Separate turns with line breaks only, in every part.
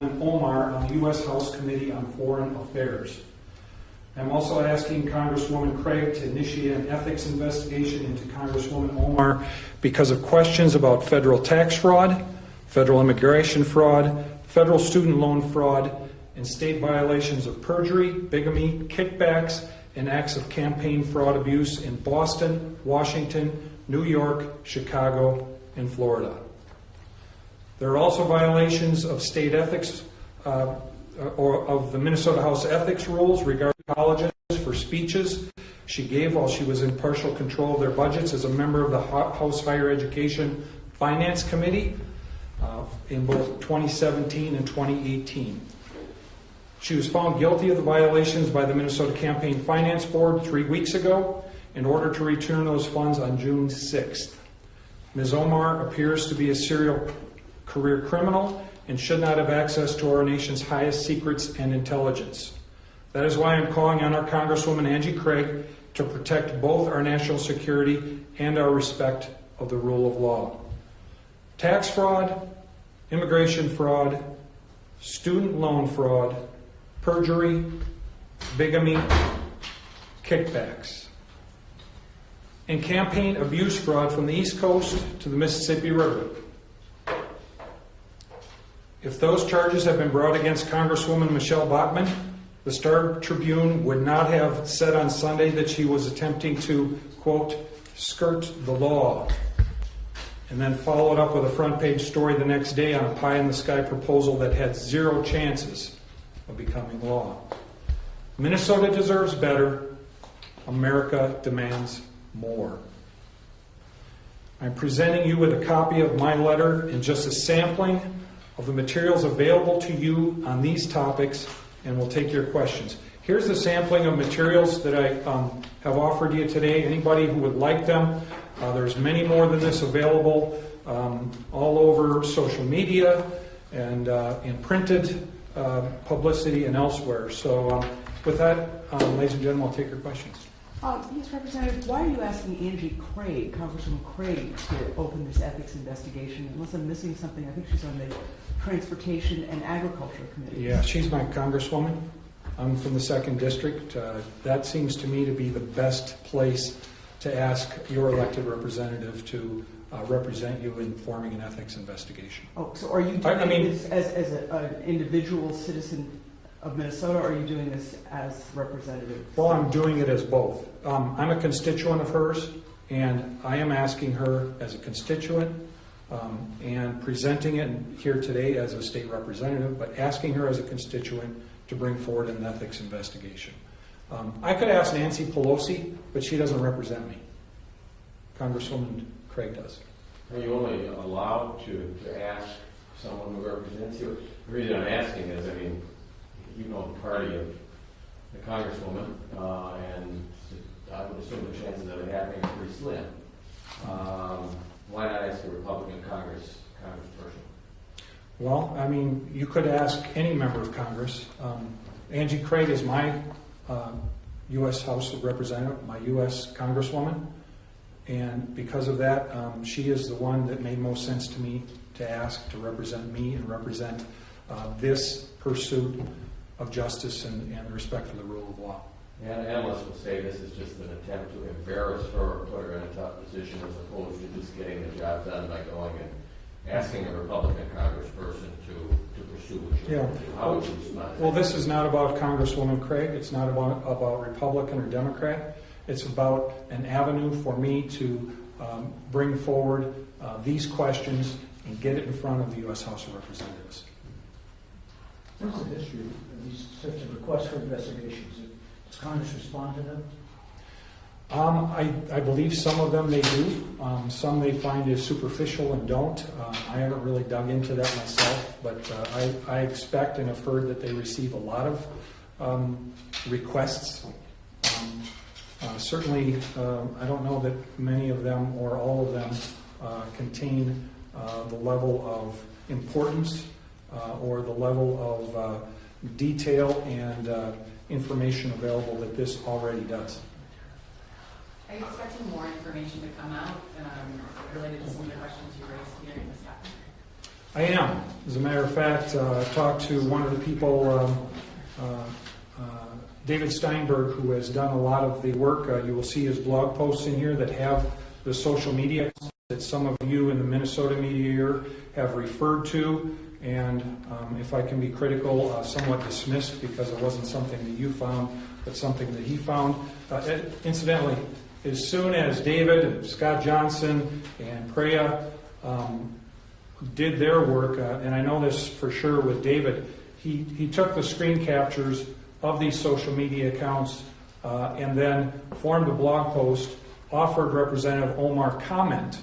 Omar on the U.S. House Committee on Foreign Affairs. I'm also asking Congresswoman Craig to initiate an ethics investigation into Congresswoman Omar because of questions about federal tax fraud, federal immigration fraud, federal student loan fraud, and state violations of perjury, bigamy, kickbacks, and acts of campaign fraud abuse in Boston, Washington, New York, Chicago, and Florida. There are also violations of state ethics or of the Minnesota House ethics rules regarding colleges for speeches she gave while she was in partial control of their budgets as a member of the House Higher Education Finance Committee in both 2017 and 2018. She was found guilty of the violations by the Minnesota Campaign Finance Board 3 weeks ago in order to return those funds on June 6th. Ms. Omar appears to be a serial career criminal and should not have access to our nation's highest secrets and intelligence. That is why I'm calling on our Congresswoman Angie Craig to protect both our national security and our respect of the rule of law. Tax fraud, immigration fraud, student loan fraud, perjury, bigamy, kickbacks, and campaign abuse fraud from the East Coast to the Mississippi River. If those charges have been brought against Congresswoman Michelle Bachmann, the Star Tribune would not have said on Sunday that she was attempting to, quote, skirt the law, and then followed up with a front page story the next day on a pie-in-the-sky proposal that had zero chances of becoming law. Minnesota deserves better. America demands more. I'm presenting you with a copy of my letter and just a sampling of the materials available to you on these topics, and we'll take your questions. Here's the sampling of materials that I have offered you today. Anybody who would like them, there's many more than this available all over social media and in printed publicity and elsewhere. So with that, ladies and gentlemen, I'll take your questions.
Yes, Representative, why are you asking Angie Craig, Congresswoman Craig, to open this ethics investigation? Unless I'm missing something, I think she's on the Transportation and Agriculture Committee.
Yeah, she's my congresswoman. I'm from the 2nd District. That seems to me to be the best place to ask your elected representative to represent you in forming an ethics investigation.
Oh, so are you doing this as an individual citizen of Minnesota, or are you doing this as representative?
Well, I'm doing it as both. I'm a constituent of hers, and I am asking her as a constituent and presenting it here today as a state representative, but asking her as a constituent to bring forward an ethics investigation. I could ask Nancy Pelosi, but she doesn't represent me. Congresswoman Craig does.
Are you only allowed to ask someone who represents you? The reason I'm asking is, I mean, you know the party of the congresswoman, and I would assume the chances of it happening are pretty slim. Why not ask a Republican congressperson?
Well, I mean, you could ask any member of Congress. Angie Craig is my U.S. House of Representative, my U.S. Congresswoman, and because of that, she is the one that made most sense to me to ask to represent me and represent this pursuit of justice and respect for the rule of law.
And analysts will say this is just an attempt to embarrass her or put her in a tough position as opposed to just getting the job done by going and asking a Republican congressperson to pursue what you want to do. How would you respond?
Well, this is not about Congresswoman Craig. It's not about Republican or Democrat. It's about an avenue for me to bring forward these questions and get it in front of the U.S. House of Representatives.
What's the history of these sorts of requests for investigations? Does Congress respond to them?
I believe some of them they do. Some they find is superficial and don't. I haven't really dug into that myself, but I expect and have heard that they receive a lot of requests. Certainly, I don't know that many of them or all of them contain the level of importance or the level of detail and information available that this already does.
Are you expecting more information to come out related to some of the questions you raised here in this topic?
I am. As a matter of fact, I've talked to one of the people, David Steinberg, who has done a lot of the work. You will see his blog posts in here that have the social media that some of you in the Minnesota media here have referred to, and if I can be critical, somewhat dismissed because it wasn't something that you found, but something that he found. Incidentally, as soon as David and Scott Johnson and Preya did their work, and I know this for sure with David, he took the screen captures of these social media accounts and then formed a blog post, offered Representative Omar comment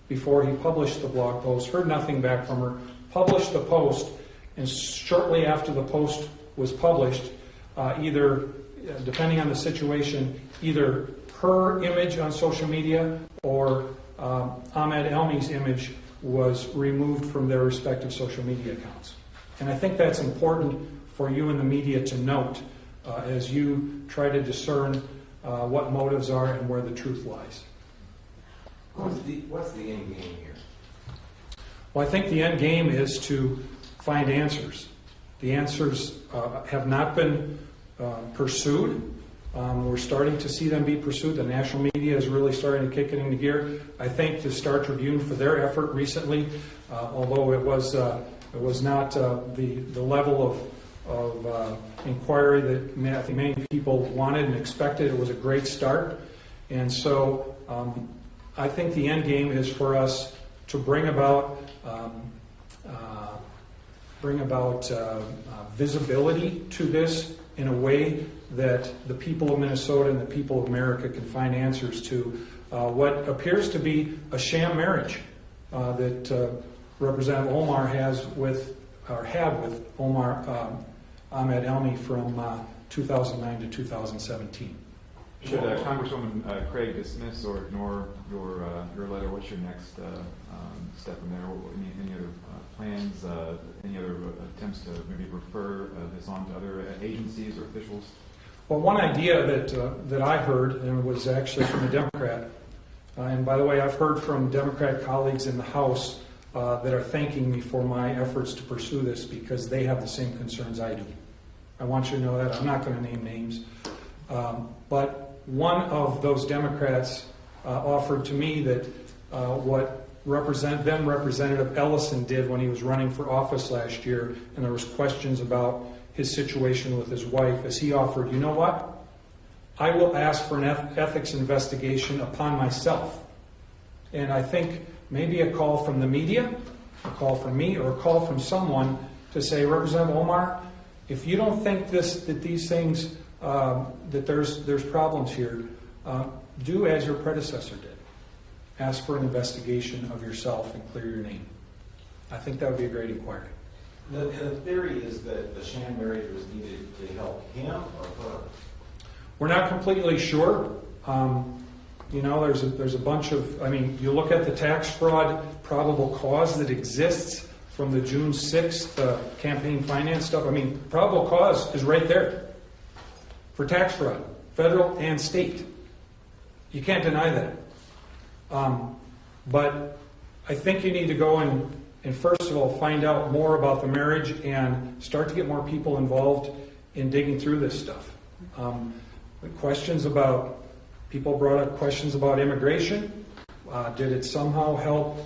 before he published the blog post, heard nothing back from her, published the post, and shortly after the post was published, either, depending on the situation, either her image on social media or Ahmed Elmi's image was removed from their respective social media accounts. And I think that's important for you in the media to note as you try to discern what motives are and where the truth lies.
What's the end game here?
Well, I think the end game is to find answers. The answers have not been pursued. We're starting to see them be pursued. The national media is really starting to kick it into gear. I thank the Star Tribune for their effort recently, although it was not the level of inquiry that I think many people wanted and expected. It was a great start, and so I think the end game is for us to bring about visibility to this in a way that the people of Minnesota and the people of America can find answers to what appears to be a sham marriage that Representative Omar had with Ahmed Elmi from 2009 to 2017.
Should Congresswoman Craig dismiss or ignore your letter? What's your next step from there? Any other plans? Any other attempts to maybe refer this on to other agencies or officials?
Well, one idea that I heard, and it was actually from a Democrat, and by the way, I've heard from Democrat colleagues in the House that are thanking me for my efforts to pursue this because they have the same concerns I do. I want you to know that. I'm not going to name names. But one of those Democrats offered to me that what then Representative Ellison did when he was running for office last year, and there was questions about his situation with his wife, as he offered, you know what? I will ask for an ethics investigation upon myself. And I think maybe a call from the media, a call from me, or a call from someone to say, Representative Omar, if you don't think that these things, that there's problems here, do as your predecessor did. Ask for an investigation of yourself and clear your name. I think that would be a great inquiry.
The theory is that the sham marriage was needed to help him or her.
We're not completely sure. There's a bunch of, you look at the tax fraud probable cause that exists from the June 6th campaign finance stuff. Probable cause is right there for tax fraud, federal and state. You can't deny that. But I think you need to go and first of all find out more about the marriage and start to get more people involved in digging through this stuff. People brought up questions about immigration. Did it somehow help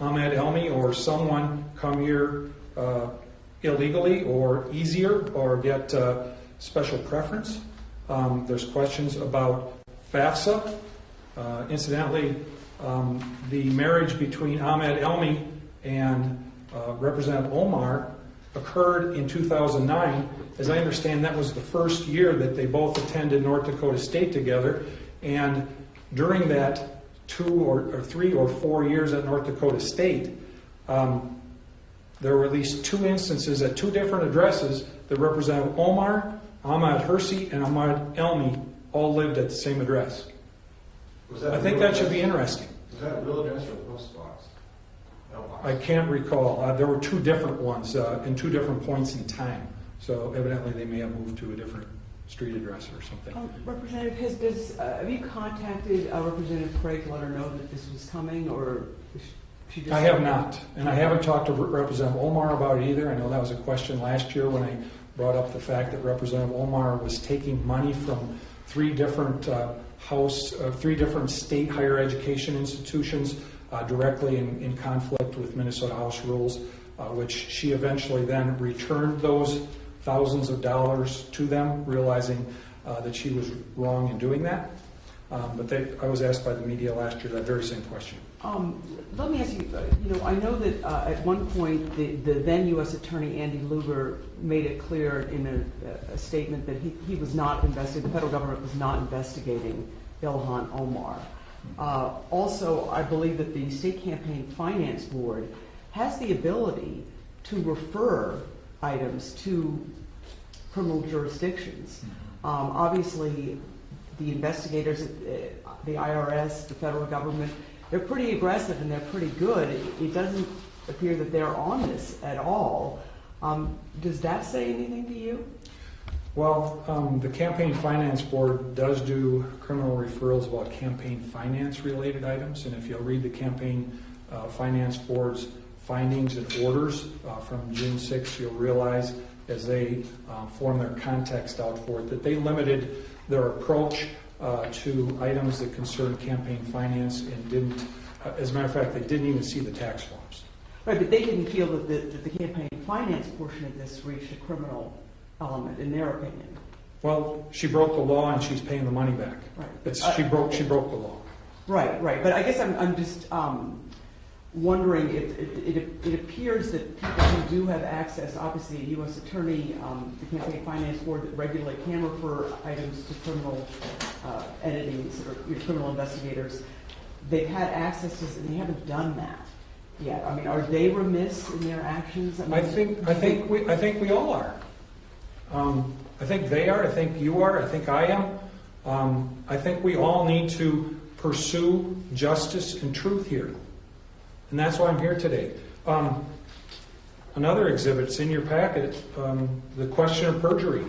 Ahmed Elmi or someone come here illegally or easier or get special preference? There's questions about FAFSA. Incidentally, the marriage between Ahmed Elmi and Representative Omar occurred in 2009. As I understand, that was the first year that they both attended North Dakota State together. And during that 2 or 3 or 4 years at North Dakota State, there were at least 2 instances at 2 different addresses that Representative Omar, Ahmad Hersey, and Ahmad Elmi all lived at the same address. I think that should be interesting.
Was that a real address or a post box?
I can't recall. There were 2 different ones in 2 different points in time. So evidently they may have moved to a different street address or something.
Representative, have you contacted Representative Craig to let her know that this was coming, or She just
I have not, and I haven't talked to Representative Omar about it either. I know that was a question last year when I brought up the fact that Representative Omar was taking money from three different state higher education institutions directly in conflict with Minnesota House rules, which she eventually then returned those thousands of dollars to them, realizing that she was wrong in doing that. But I was asked by the media last year that very same question.
Let me ask you, I know that at one point the then U.S. Attorney Andy Lugar made it clear in a statement that he was not investigating, the federal government was not investigating Ilhan Omar. Also, I believe that the State Campaign Finance Board has the ability to refer items to criminal jurisdictions. Obviously, the investigators, the IRS, the federal government, they're pretty aggressive and they're pretty good. It doesn't appear that they're on this at all. Does that say anything to you?
Well, the Campaign Finance Board does do criminal referrals about campaign finance related items, and if you'll read the Campaign Finance Board's findings and orders from June 6th, you'll realize as they form their context out for it that they limited their approach to items that concern campaign finance and didn't, as a matter of fact, they didn't even see the tax forms.
Right, but they didn't feel that the campaign finance portion of this reached a criminal element, in their opinion.
Well, she broke the law and she's paying the money back.
Right.
She broke the law.
Right. But I guess I'm just wondering if it appears that people who do have access, obviously a U.S. attorney, the Campaign Finance Board that regularly can refer items to criminal entities or criminal investigators, they've had access to this and they haven't done that yet. I mean, are they remiss in their actions?
I think we all are. I think they are. I think you are. I think I am. I think we all need to pursue justice and truth here. And that's why I'm here today. Another exhibit's in your packet, the question of perjury.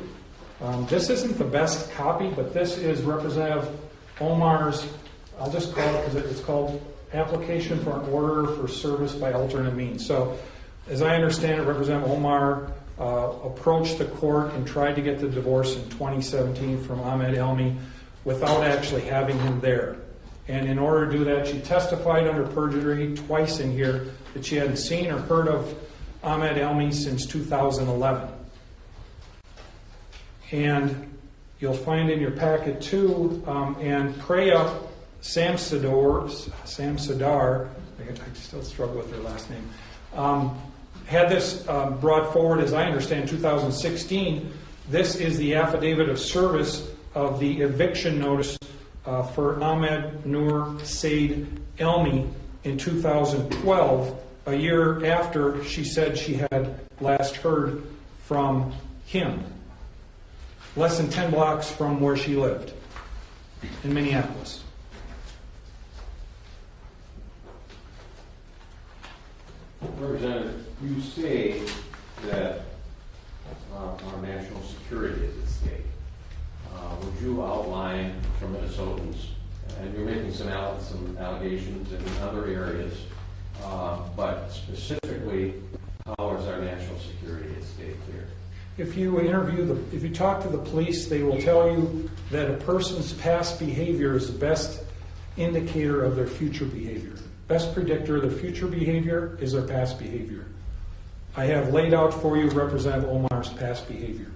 This isn't the best copy, but this is Representative Omar's, I'll just call it because it's called Application for an Order for Service by Alternate Means. So, as I understand it, Representative Omar approached the court and tried to get the divorce in 2017 from Ahmed Elmi without actually having him there. And in order to do that, she testified under perjury twice in here that she hadn't seen or heard of Ahmed Elmi since 2011. And you'll find in your packet too, and Preya Samsadar, I still struggle with her last name, had this brought forward, as I understand, 2016. This is the affidavit of service of the eviction notice for Ahmed Nur Said Elmi in 2012, a year after she said she had last heard from him, less than 10 blocks from where she lived in Minneapolis.
Representative, you say that our national security is at stake. Would you outline for Minnesotans, and you're making some allegations in other areas, but specifically, how is our national security at stake here?
If you talk to the police, they will tell you that a person's past behavior is the best indicator of their future behavior. Best predictor of their future behavior is their past behavior. I have laid out for you Representative Omar's past behavior.